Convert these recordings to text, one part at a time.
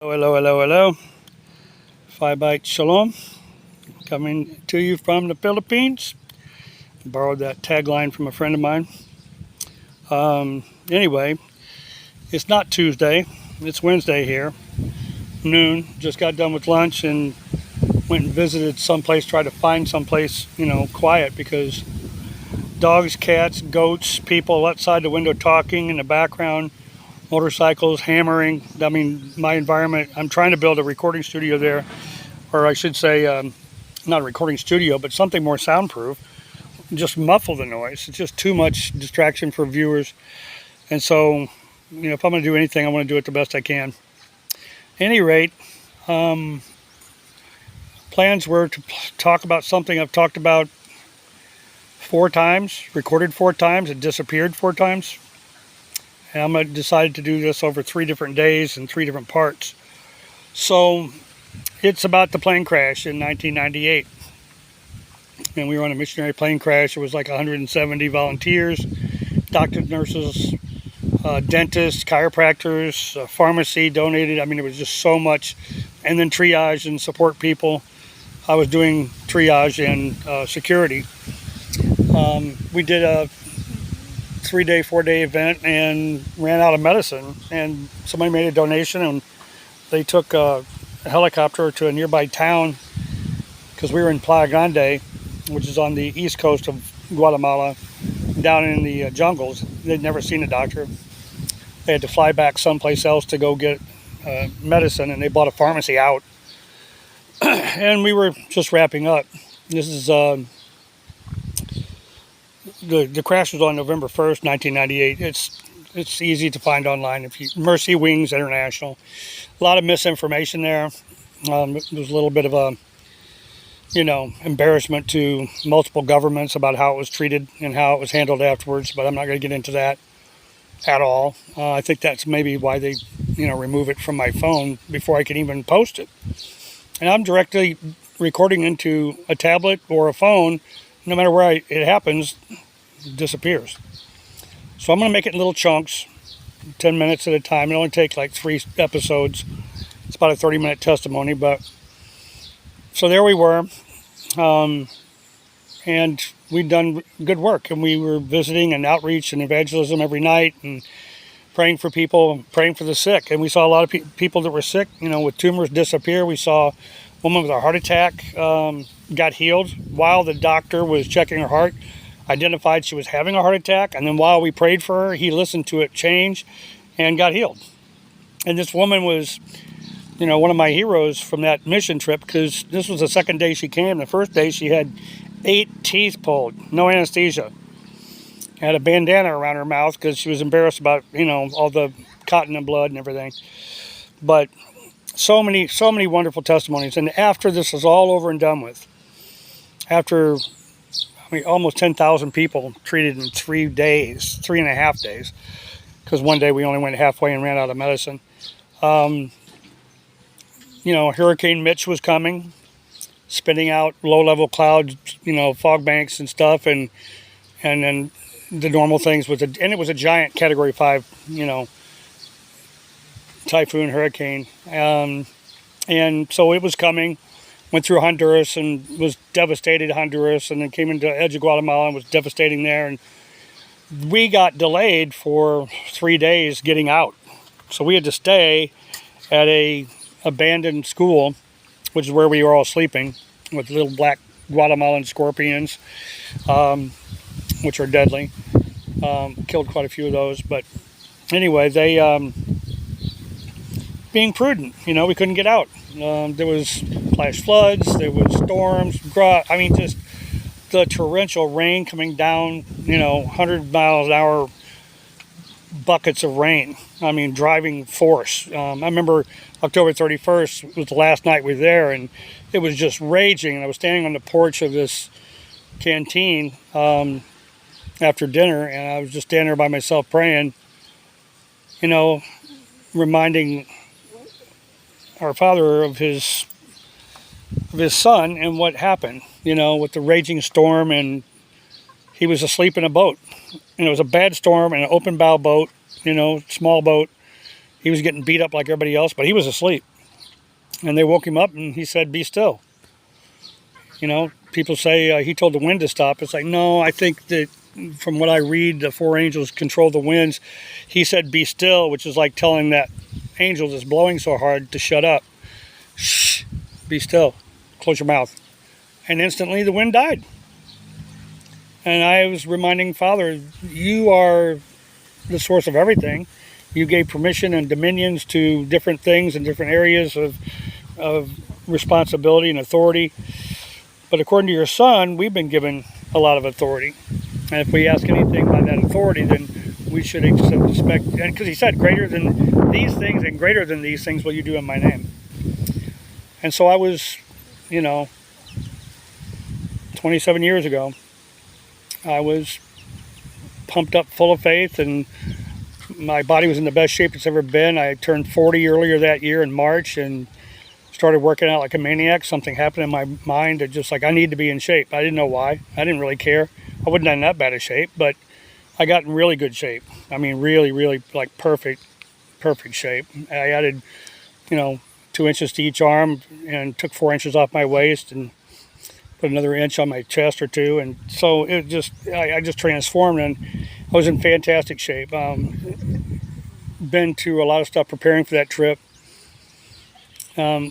Hello, hello, hello. Five Bite Shalom, coming to you from the Philippines. Borrowed that tagline from a friend of mine. Anyway, it's not Tuesday, it's Wednesday here, noon. Just got done with lunch and went and visited someplace, tried to find someplace, quiet because dogs, cats, goats, people outside the window talking in the background, motorcycles, hammering. I mean, my environment, I'm trying to build a recording studio there, or I should say, not a recording studio, but something more soundproof, just muffle the noise. It's just too much distraction for viewers. And so, if I'm going to do anything, I want to do it the best I can. At any rate, plans were to talk about something I've talked about 4 times, recorded 4 times, and disappeared 4 times. And I'm decided to do this over 3 different days and 3 different parts. So it's about the plane crash in 1998. And we were on a missionary plane crash. It was like 170 volunteers, doctors, nurses, dentists, chiropractors, pharmacy donated. I mean, it was just so much. And then triage and support people. I was doing triage and security. We did a 3-day, 4-day event and ran out of medicine, and somebody made a donation and they took a helicopter to a nearby town, because we were in Playa Grande, which is on the east coast of Guatemala, down in the jungles. They'd never seen a doctor. They had to fly back someplace else to go get medicine, and they bought a pharmacy out. And we were just wrapping up. This is the crash was on November 1st, 1998. It's easy to find online. If you Mercy Wings International, a lot of misinformation there. There was a little bit of a embarrassment to multiple governments about how it was treated and how it was handled afterwards. But I'm not going to get into that at all. I think that's maybe why they remove it from my phone before I can even post it. And I'm directly recording into a tablet or a phone. No matter where it happens, it disappears. So I'm going to make it in little chunks, 10 minutes at a time. It only takes like 3 episodes. It's about a 30-minute testimony. But so there we were, and we'd done good work, and we were visiting and outreach and evangelism every night, and praying for people, praying for the sick. And we saw a lot of people that were sick, with tumors disappear. We saw a woman with a heart attack got healed while the doctor was checking her heart, identified she was having a heart attack, and then while we prayed for her, he listened to it change and got healed. And this woman was, one of my heroes from that mission trip, because this was the second day she came. The first day she had 8 teeth pulled, no anesthesia. Had a bandana around her mouth because she was embarrassed about, all the cotton and blood and everything. But so many wonderful testimonies. And after this is all over and done with, after almost 10,000 people treated in 3 days, 3.5 days, because one day we only went halfway and ran out of medicine. Hurricane Mitch was coming, spitting out low-level clouds, fog banks and stuff, and then the normal things and it was a giant Category 5, typhoon, hurricane, and so it was coming. Went through Honduras and was devastated Honduras, and then came into the edge of Guatemala and was devastating there. And we got delayed for 3 days getting out. So we had to stay at a abandoned school, which is where we were all sleeping, with little black Guatemalan scorpions, which are deadly. Killed quite a few of those. But anyway, they, being prudent, we couldn't get out. There was flash floods, there was storms, just the torrential rain coming down, 100 miles an hour buckets of rain. Driving force. I remember October 31st was the last night we were there, and it was just raging. And I was standing on the porch of this canteen after dinner, and I was just standing there by myself praying, reminding our Father of his son and what happened, with the raging storm. And he was asleep in a boat, and it was a bad storm and an open bow boat, small boat. He was getting beat up like everybody else, but he was asleep. And they woke him up and he said, "Be still." You know, people say he told the wind to stop. It's like, no, I think that from what I read, the 4 angels control the winds. He said, "Be still," which is like telling that angel that's blowing so hard to shut up. Shh, be still, close your mouth. And instantly the wind died. And I was reminding Father, you are the source of everything. You gave permission and dominions to different things in different areas of responsibility and authority. But according to your Son, we've been given a lot of authority. And if we ask anything by that authority, then we should expect, and because he said, greater than these things and greater than these things will you do in my name. And so I was, 27 years ago, I was pumped up full of faith, and my body was in the best shape it's ever been. I turned 40 earlier that year in March and started working out like a maniac. Something happened in my mind that just like, I need to be in shape. I didn't know why. I didn't really care. I wasn't in that bad of shape, but I got in really good shape. I mean, really, really like perfect shape. I added, 2 inches to each arm and took 4 inches off my waist and put another inch on my chest or 2. And so it just, I just transformed, and I was in fantastic shape. Been to a lot of stuff preparing for that trip,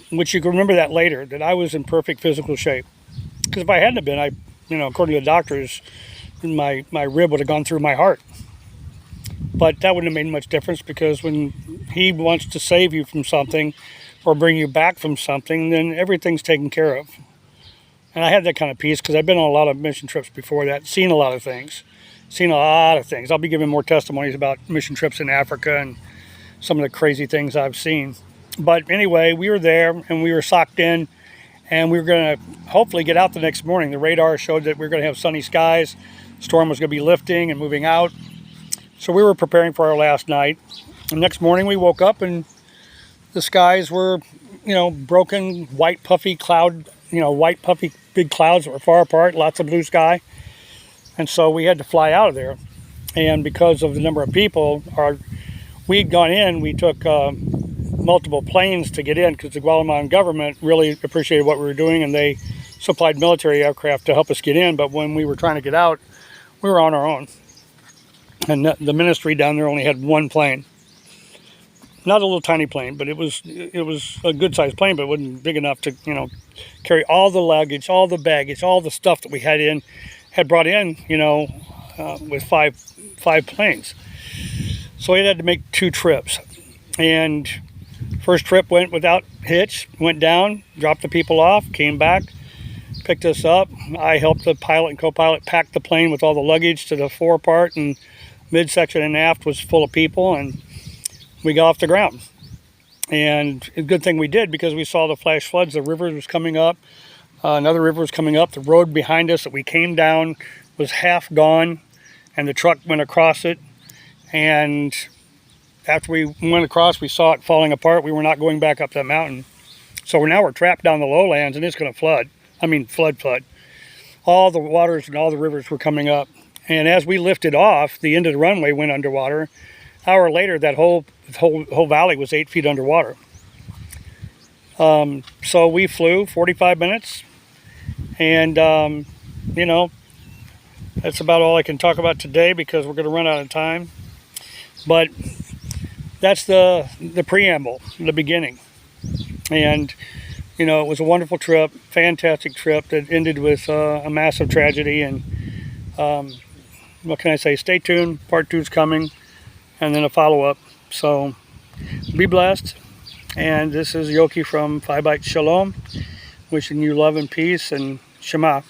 which you can remember that later, that I was in perfect physical shape. Because if I hadn't been, according to the doctors, my rib would have gone through my heart. But that wouldn't have made much difference, because when he wants to save you from something or bring you back from something, then everything's taken care of. And I had that kind of peace because I've been on a lot of mission trips before that, seen a lot of things. I'll be giving more testimonies about mission trips in Africa and some of the crazy things I've seen. But anyway, we were there and we were socked in, and we were going to hopefully get out the next morning. The radar showed that we were going to have sunny skies. The storm was going to be lifting and moving out. So we were preparing for our last night. The next morning we woke up and the skies were, broken, white puffy big clouds that were far apart, lots of blue sky. And so we had to fly out of there. And because of the number of people, we'd gone in, we took multiple planes to get in, because the Guatemalan government really appreciated what we were doing, and they supplied military aircraft to help us get in. But when we were trying to get out, we were on our own. And the ministry down there only had 1 plane. Not a little tiny plane, but it was a good-sized plane, but it wasn't big enough to, carry all the luggage, all the baggage, all the stuff that we had brought in, with five planes. So we had to make 2 trips. And first trip went without hitch, went down, dropped the people off, came back, picked us up. I helped the pilot and co-pilot pack the plane with all the luggage to the fore part, and midsection and aft was full of people, and we got off the ground. And a good thing we did, because we saw the flash floods. The river was coming up. Another river was coming up. The road behind us that we came down was half gone, and the truck went across it. And after we went across, we saw it falling apart. We were not going back up that mountain. So now we're trapped down the lowlands, and it's going to flood. Flood. All the waters and all the rivers were coming up. And as we lifted off, the end of the runway went underwater. An hour later, that whole valley was 8 feet underwater. So we flew 45 minutes, and that's about all I can talk about today, because we're going to run out of time. But that's the preamble, the beginning. And it was a wonderful trip, fantastic trip that ended with a massive tragedy. And what can I say? Stay tuned. Part 2 is coming, and then a follow-up. So be blessed. And this is Yoki from Phi Bite Shalom, wishing you love and peace, and Shema.